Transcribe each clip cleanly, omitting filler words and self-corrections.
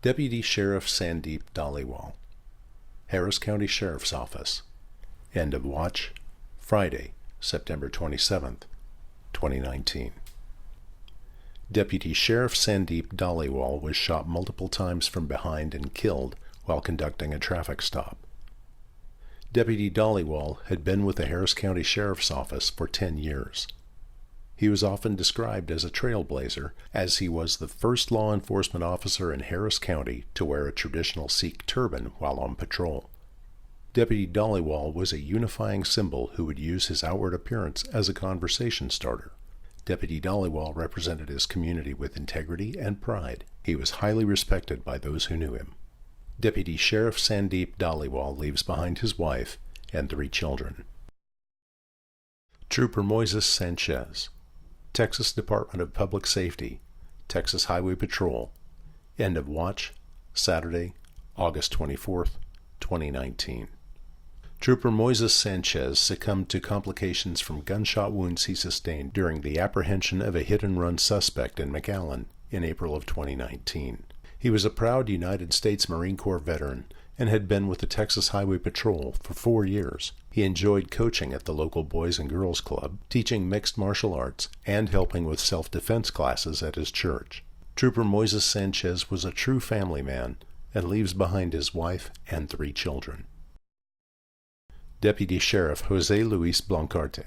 Deputy Sheriff Sandeep Dhaliwal, Harris County Sheriff's Office. End of watch, Friday, September 27, 2019. Deputy Sheriff Sandeep Dhaliwal was shot multiple times from behind and killed while conducting a traffic stop. Deputy Dhaliwal had been with the Harris County Sheriff's Office for 10 years. He was often described as a trailblazer, as he was the first law enforcement officer in Harris County to wear a traditional Sikh turban while on patrol. Deputy Dhaliwal was a unifying symbol who would use his outward appearance as a conversation starter. Deputy Dhaliwal represented his community with integrity and pride. He was highly respected by those who knew him. Deputy Sheriff Sandeep Dhaliwal leaves behind his wife and 3 children. Trooper Moises Sanchez, Texas Department of Public Safety, Texas Highway Patrol. End of watch, Saturday, August 24, 2019. Trooper Moises Sanchez succumbed to complications from gunshot wounds he sustained during the apprehension of a hit-and-run suspect in McAllen in April of 2019. He was a proud United States Marine Corps veteran and had been with the Texas Highway Patrol for 4 years. He enjoyed coaching at the local Boys and Girls Club, teaching mixed martial arts, and helping with self-defense classes at his church. Trooper Moises Sanchez was a true family man and leaves behind his wife and 3 children. Deputy Sheriff Jose Luis Blancarte,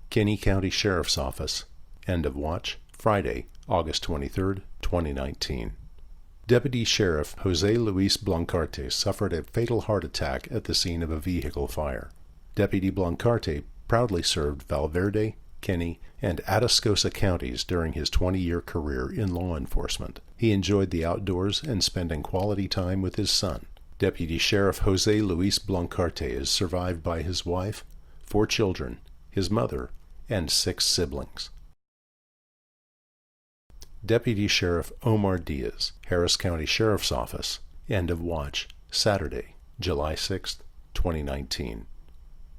Kinney County Sheriff's Office. End of watch, Friday, August 23, 2019. Deputy Sheriff Jose Luis Blancarte suffered a fatal heart attack at the scene of a vehicle fire. Deputy Blancarte proudly served Valverde, Kinney, and Atascosa counties during his 20-year career in law enforcement. He enjoyed the outdoors and spending quality time with his son. Deputy Sheriff Jose Luis Blancarte is survived by his wife, 4 children, his mother, and 6 siblings. Deputy Sheriff Omar Diaz, Harris County Sheriff's Office. End of watch, Saturday, July 6, 2019.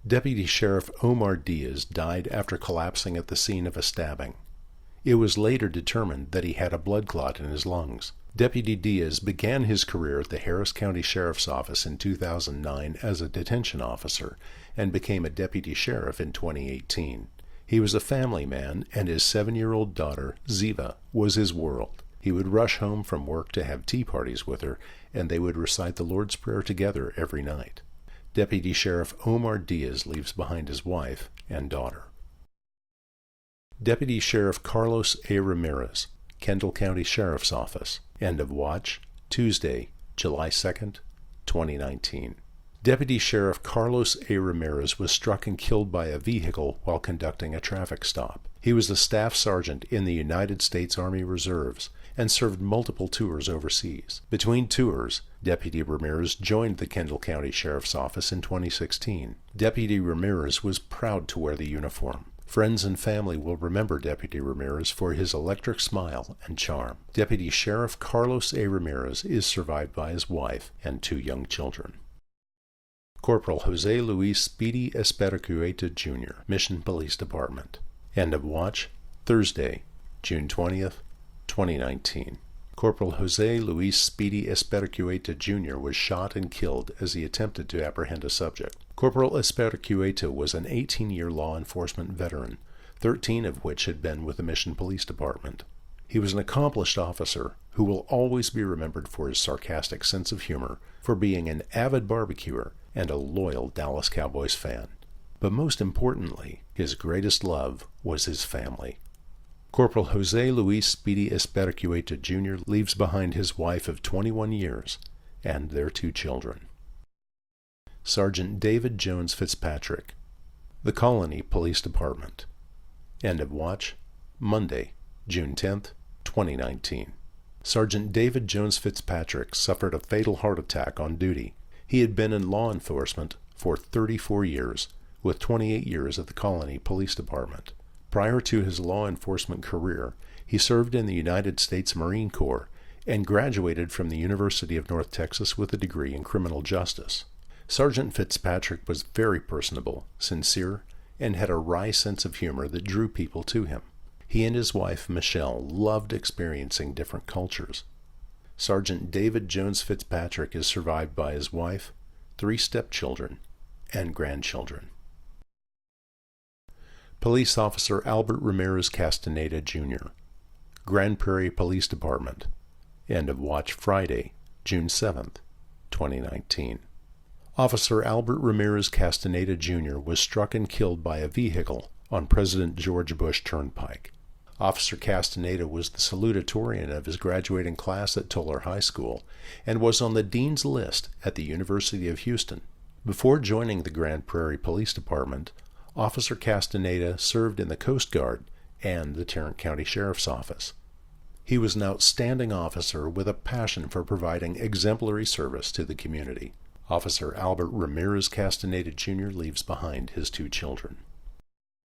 Deputy Sheriff Omar Diaz died after collapsing at the scene of a stabbing. It was later determined that he had a blood clot in his lungs. Deputy Diaz began his career at the Harris County Sheriff's Office in 2009 as a detention officer and became a deputy sheriff in 2018. He was a family man, and his 7-year-old daughter, Ziva, was his world. He would rush home from work to have tea parties with her, and they would recite the Lord's Prayer together every night. Deputy Sheriff Omar Diaz leaves behind his wife and daughter. Deputy Sheriff Carlos A. Ramirez, Kendall County Sheriff's Office. End of watch, Tuesday, July 2nd, 2019. Deputy Sheriff Carlos A. Ramirez was struck and killed by a vehicle while conducting a traffic stop. He was a staff sergeant in the United States Army Reserves and served multiple tours overseas. Between tours, Deputy Ramirez joined the Kendall County Sheriff's Office in 2016. Deputy Ramirez was proud to wear the uniform. Friends and family will remember Deputy Ramirez for his electric smile and charm. Deputy Sheriff Carlos A. Ramirez is survived by his wife and 2 young children. Corporal Jose Luis Speedy Espericueta Jr., Mission Police Department. End of watch, Thursday, June 20th, 2019. Corporal Jose Luis Speedy Espericueta Jr. was shot and killed as he attempted to apprehend a subject. Corporal Espericueta was an 18-year law enforcement veteran, 13 of which had been with the Mission Police Department. He was an accomplished officer who will always be remembered for his sarcastic sense of humor, for being an avid barbecuer, and a loyal Dallas Cowboys fan. But most importantly, his greatest love was his family. Corporal Jose Luis Speedy Espericueta Jr. leaves behind his wife of 21 years and their 2 children. Sergeant David Jones Fitzpatrick, the Colony Police Department. End of watch, Monday, June 10th, 2019. Sergeant David Jones Fitzpatrick suffered a fatal heart attack on duty. He had been in law enforcement for 34 years, with 28 years at the Colony Police Department. Prior to his law enforcement career, he served in the United States Marine Corps and graduated from the University of North Texas with a degree in criminal justice. Sergeant Fitzpatrick was very personable, sincere, and had a wry sense of humor that drew people to him. He and his wife, Michelle, loved experiencing different cultures. Sergeant David Jones Fitzpatrick is survived by his wife, 3 stepchildren, and grandchildren. Police Officer Albert Ramirez Castaneda, Jr., Grand Prairie Police Department. End of watch Friday, June 7th, 2019. Officer Albert Ramirez Castaneda, Jr. was struck and killed by a vehicle on President George Bush Turnpike. Officer Castaneda was the salutatorian of his graduating class at Toller High School and was on the dean's list at the University of Houston. Before joining the Grand Prairie Police Department, Officer Castaneda served in the Coast Guard and the Tarrant County Sheriff's Office. He was an outstanding officer with a passion for providing exemplary service to the community. Officer Albert Ramirez Castaneda, Jr. leaves behind his 2 children.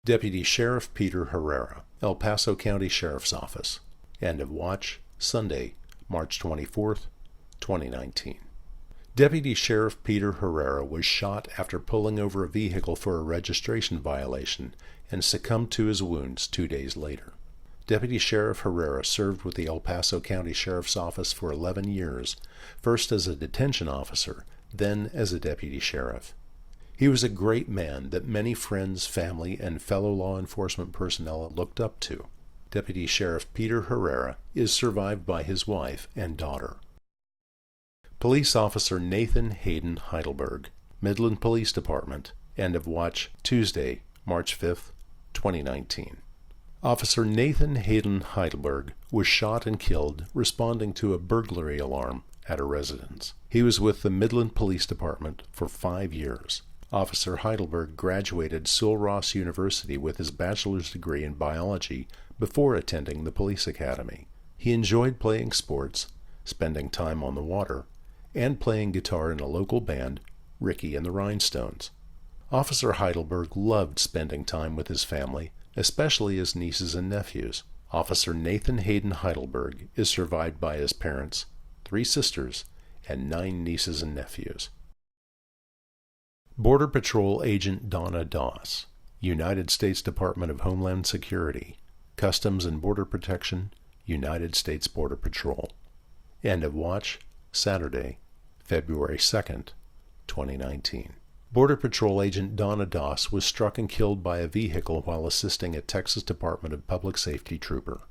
Deputy Sheriff Peter Herrera, El Paso County Sheriff's Office. End of watch Sunday, March 24th, 2019. Deputy Sheriff Peter Herrera was shot after pulling over a vehicle for a registration violation and succumbed to his wounds 2 days later. Deputy Sheriff Herrera served with the El Paso County Sheriff's Office for 11 years, first as a detention officer, then as a deputy sheriff. He was a great man that many friends, family, and fellow law enforcement personnel looked up to. Deputy Sheriff Peter Herrera is survived by his wife and daughter. Police Officer Nathan Hayden Heidelberg, Midland Police Department. End of watch Tuesday, March 5th, 2019. Officer Nathan Hayden Heidelberg was shot and killed responding to a burglary alarm at a residence. He was with the Midland Police Department for 5 years. Officer Heidelberg graduated Sul Ross University with his bachelor's degree in biology before attending the police academy. He enjoyed playing sports, spending time on the water, and playing guitar in a local band, Ricky and the Rhinestones. Officer Heidelberg loved spending time with his family, especially his nieces and nephews. Officer Nathan Hayden Heidelberg is survived by his parents, 3 sisters, and 9 nieces and nephews. Border Patrol Agent Donna Doss, United States Department of Homeland Security, Customs and Border Protection, United States Border Patrol. End of watch Saturday, February 2nd, 2019. Border Patrol Agent Donna Doss was struck and killed by a vehicle while assisting a Texas Department of Public Safety trooper.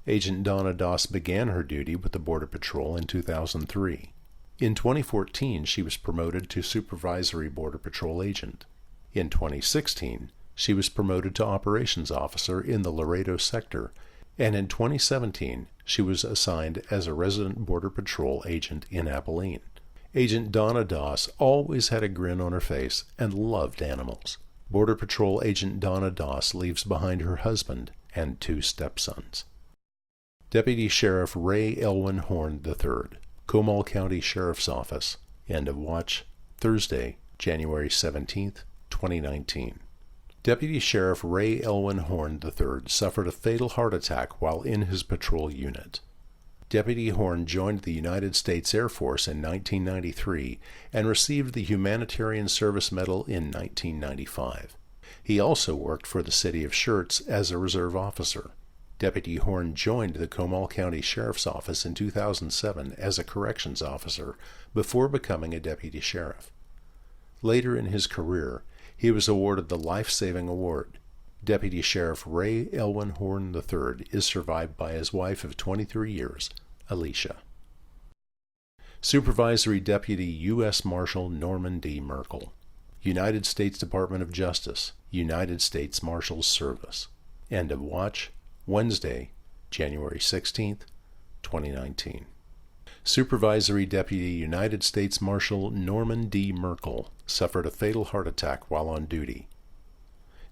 Agent Donna Doss began her duty with the Border Patrol in 2003. In 2014, she was promoted to Supervisory Border Patrol Agent. In 2016, she was promoted to Operations Officer in the Laredo sector, and in 2017, she was assigned as a resident Border Patrol Agent in Abilene. Agent Donna Doss always had a grin on her face and loved animals. Border Patrol Agent Donna Doss leaves behind her husband and 2 stepsons. Deputy Sheriff Ray Elwin Horn III, Comal County Sheriff's Office. End of watch Thursday, January 17th, 2019. Deputy Sheriff Ray Elwin Horn III suffered a fatal heart attack while in his patrol unit. Deputy Horn joined the United States Air Force in 1993 and received the Humanitarian Service Medal in 1995. He also worked for the City of Schertz as a reserve officer. Deputy Horn joined the Comal County Sheriff's Office in 2007 as a corrections officer before becoming a deputy sheriff. Later in his career, he was awarded the Life Saving Award. Deputy Sheriff Ray Elwin Horn III is survived by his wife of 23 years, Alicia. Supervisory Deputy U.S. Marshal Norman D. Merkel, United States Department of Justice, United States Marshals Service. End of watch Wednesday, January 16th, 2019. Supervisory Deputy United States Marshal Norman D. Merkel suffered a fatal heart attack while on duty.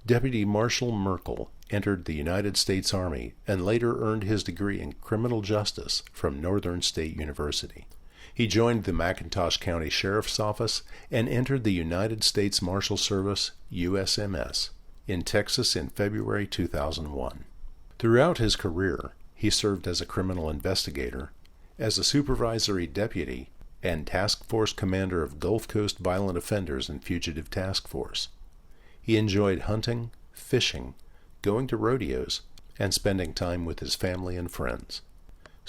Deputy Marshal Merkel entered the United States Army and later earned his degree in criminal justice from Northern State University. He joined the McIntosh County Sheriff's Office and entered the United States Marshal Service, USMS, in Texas in February 2001. Throughout his career, he served as a criminal investigator, as a supervisory deputy, and task force commander of Gulf Coast Violent Offenders and Fugitive Task Force. He enjoyed hunting, fishing, going to rodeos, and spending time with his family and friends.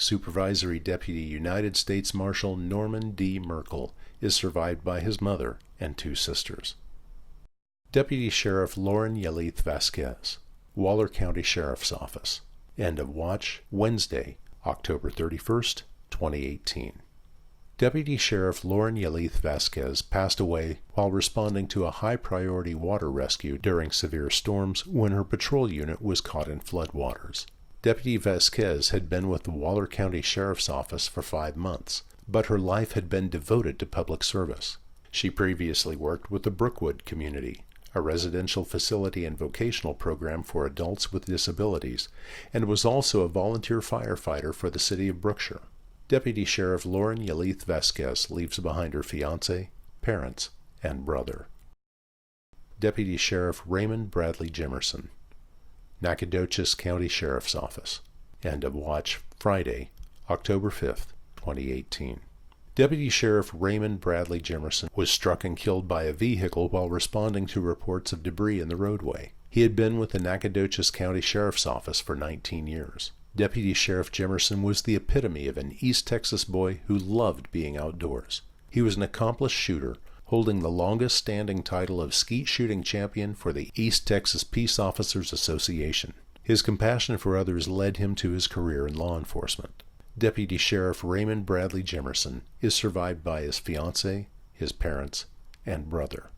Supervisory Deputy United States Marshal Norman D. Merkel is survived by his mother and 2 sisters. Deputy Sheriff Lauren Yalith Vasquez, Waller County Sheriff's Office. End of watch Wednesday, October 31st, 2018. Deputy Sheriff Lauren Yalith Vasquez passed away while responding to a high-priority water rescue during severe storms when her patrol unit was caught in floodwaters. Deputy Vasquez had been with the Waller County Sheriff's Office for 5 months, but her life had been devoted to public service. She previously worked with the Brookwood community, a residential facility and vocational program for adults with disabilities, and was also a volunteer firefighter for the city of Brookshire. Deputy Sheriff Lauren Yalith Vasquez leaves behind her fiancé, parents, and brother. Deputy Sheriff Raymond Bradley Jimerson, Nacogdoches County Sheriff's Office. End of watch Friday, October 5th, 2018. Deputy Sheriff Raymond Bradley Jimerson was struck and killed by a vehicle while responding to reports of debris in the roadway. He had been with the Nacogdoches County Sheriff's Office for 19 years. Deputy Sheriff Jimerson was the epitome of an East Texas boy who loved being outdoors. He was an accomplished shooter, holding the longest-standing title of skeet shooting champion for the East Texas Peace Officers Association. His compassion for others led him to his career in law enforcement. Deputy Sheriff Raymond Bradley Jimerson is survived by his fiancée, his parents, and brother.